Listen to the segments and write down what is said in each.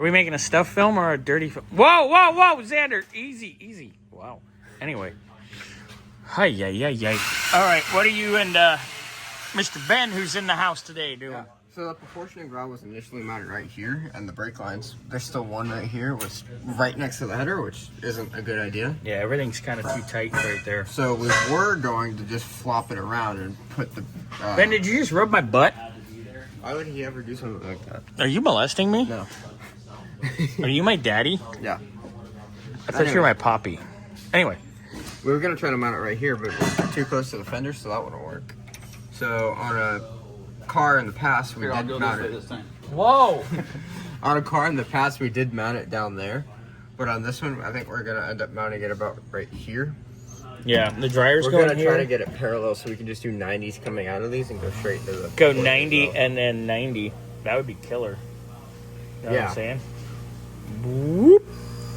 Are we making a stuff film or a dirty film? Whoa, whoa, whoa, Xander. Easy, easy. Wow. Anyway. Hi, yeah. All right, what are you and Mr. Ben, who's in the house today, doing? Yeah. So the proportioning rod was initially mounted right here, and the brake lines, there's still one right here, was right next to the header, which isn't a good idea. Yeah, everything's kind of too tight right there. So we were going to just flop it around and put the... Ben, did you just rub my butt? Why would he ever do something like that? Are you molesting me? No. Are you my daddy? Yeah. I thought you were my poppy. Anyway. We were going to try to mount it right here, but we're too close to the fender, so that wouldn't work. So on a car in the past, we did mount it. Whoa! On a car in the past, we did mount it down there. But on this one, I think we're going to end up mounting it about right here. Yeah, the dryer's We're going going to here. try to get it parallel so we can just do 90s coming out of these and go straight to the... Go 90 and then 90. That would be killer. You know what I'm saying? Whoop.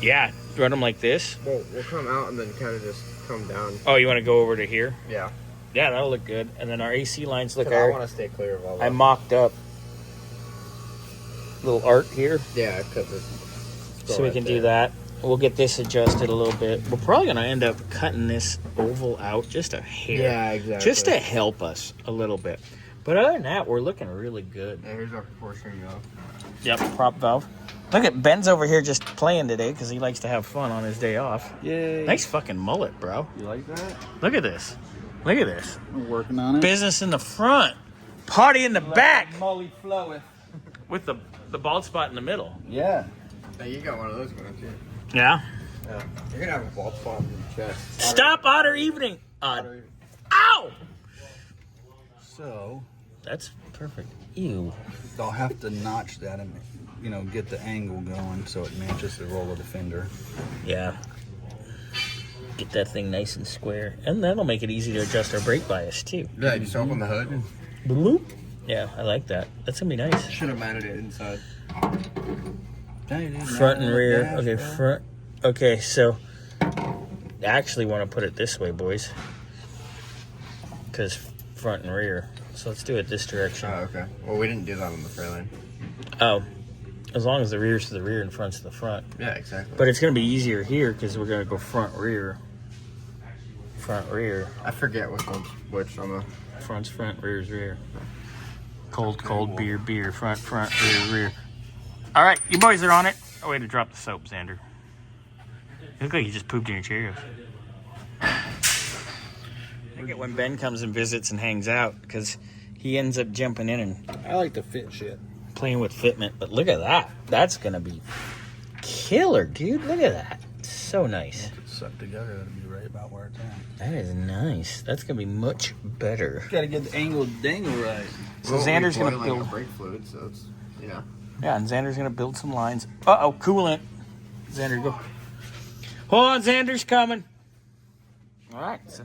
Yeah, run them like this. Well, we'll come out and then kind of just come down. Oh, you want to go over to here? Yeah. Yeah, that'll look good. And then our AC lines look. I want to stay clear of all that. I mocked up little art here. Yeah, I cut this. So we can do that. We'll get this adjusted a little bit. We're probably gonna end up cutting this oval out just a hair. Yeah, exactly. Just to help us a little bit. But other than that, we're looking really good. Yeah, here's our proportioning valve. Yep, prop valve. Look at Ben's over here just playing today because he likes to have fun on his day off. Yay. Nice fucking mullet, bro. You like that? Look at this. Look at this. We're working on it. Business in the front. Party in the back. Molly floweth. With the bald spot in the middle. Yeah. Hey, you got one of those going too. Yeah. Yeah. You're going to have a bald spot in your chest. Stop Otter Evening. Ow! So That's perfect. Ew. I'll have to notch that and, you know, get the angle going so it matches the roll of the fender. Yeah. Get that thing nice and square. And that'll make it easy to adjust our brake bias too. Yeah, just open the hood. Bloop. Yeah, I like that. That's gonna be nice. Should have mounted it inside. Front and rear. Okay, front. Okay, so I actually want to put it this way, boys. Because front and rear. So let's do it this direction. Oh, okay. Well, we didn't do that on the Fairlane. Oh, as long as the rear's to the rear and front's to the front. Yeah, exactly. But it's going to be easier here because we're going to go front, rear. Front, rear. I forget which one's which on the... Front's front, rear's rear. Cold, beer, front, rear. All right, you boys are on it. Oh, way to drop the soap, Xander. You look like you just pooped in your Cheerios. I get when Ben comes and visits and hangs out because he ends up jumping in and I like to fit shit. playing with fitment. But look at that. That's going to be killer, dude. Look at that. So nice. If it's sucked together, that'll be right about where it's at. That is nice. That's going to be much better. Gotta get the angle dangle right. So Xander's going to boiling build... brake fluid, so it's... Yeah. Yeah, and Xander's going to build some lines. Uh-oh, coolant. Xander, go. Hold on, Xander's coming. All right, so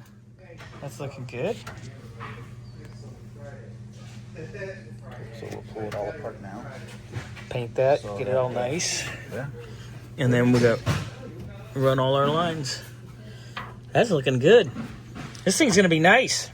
that's looking good. So we'll pull it all apart now. Paint that, get it all nice. Yeah. And then we got run all our lines. That's looking good. This thing's going to be nice.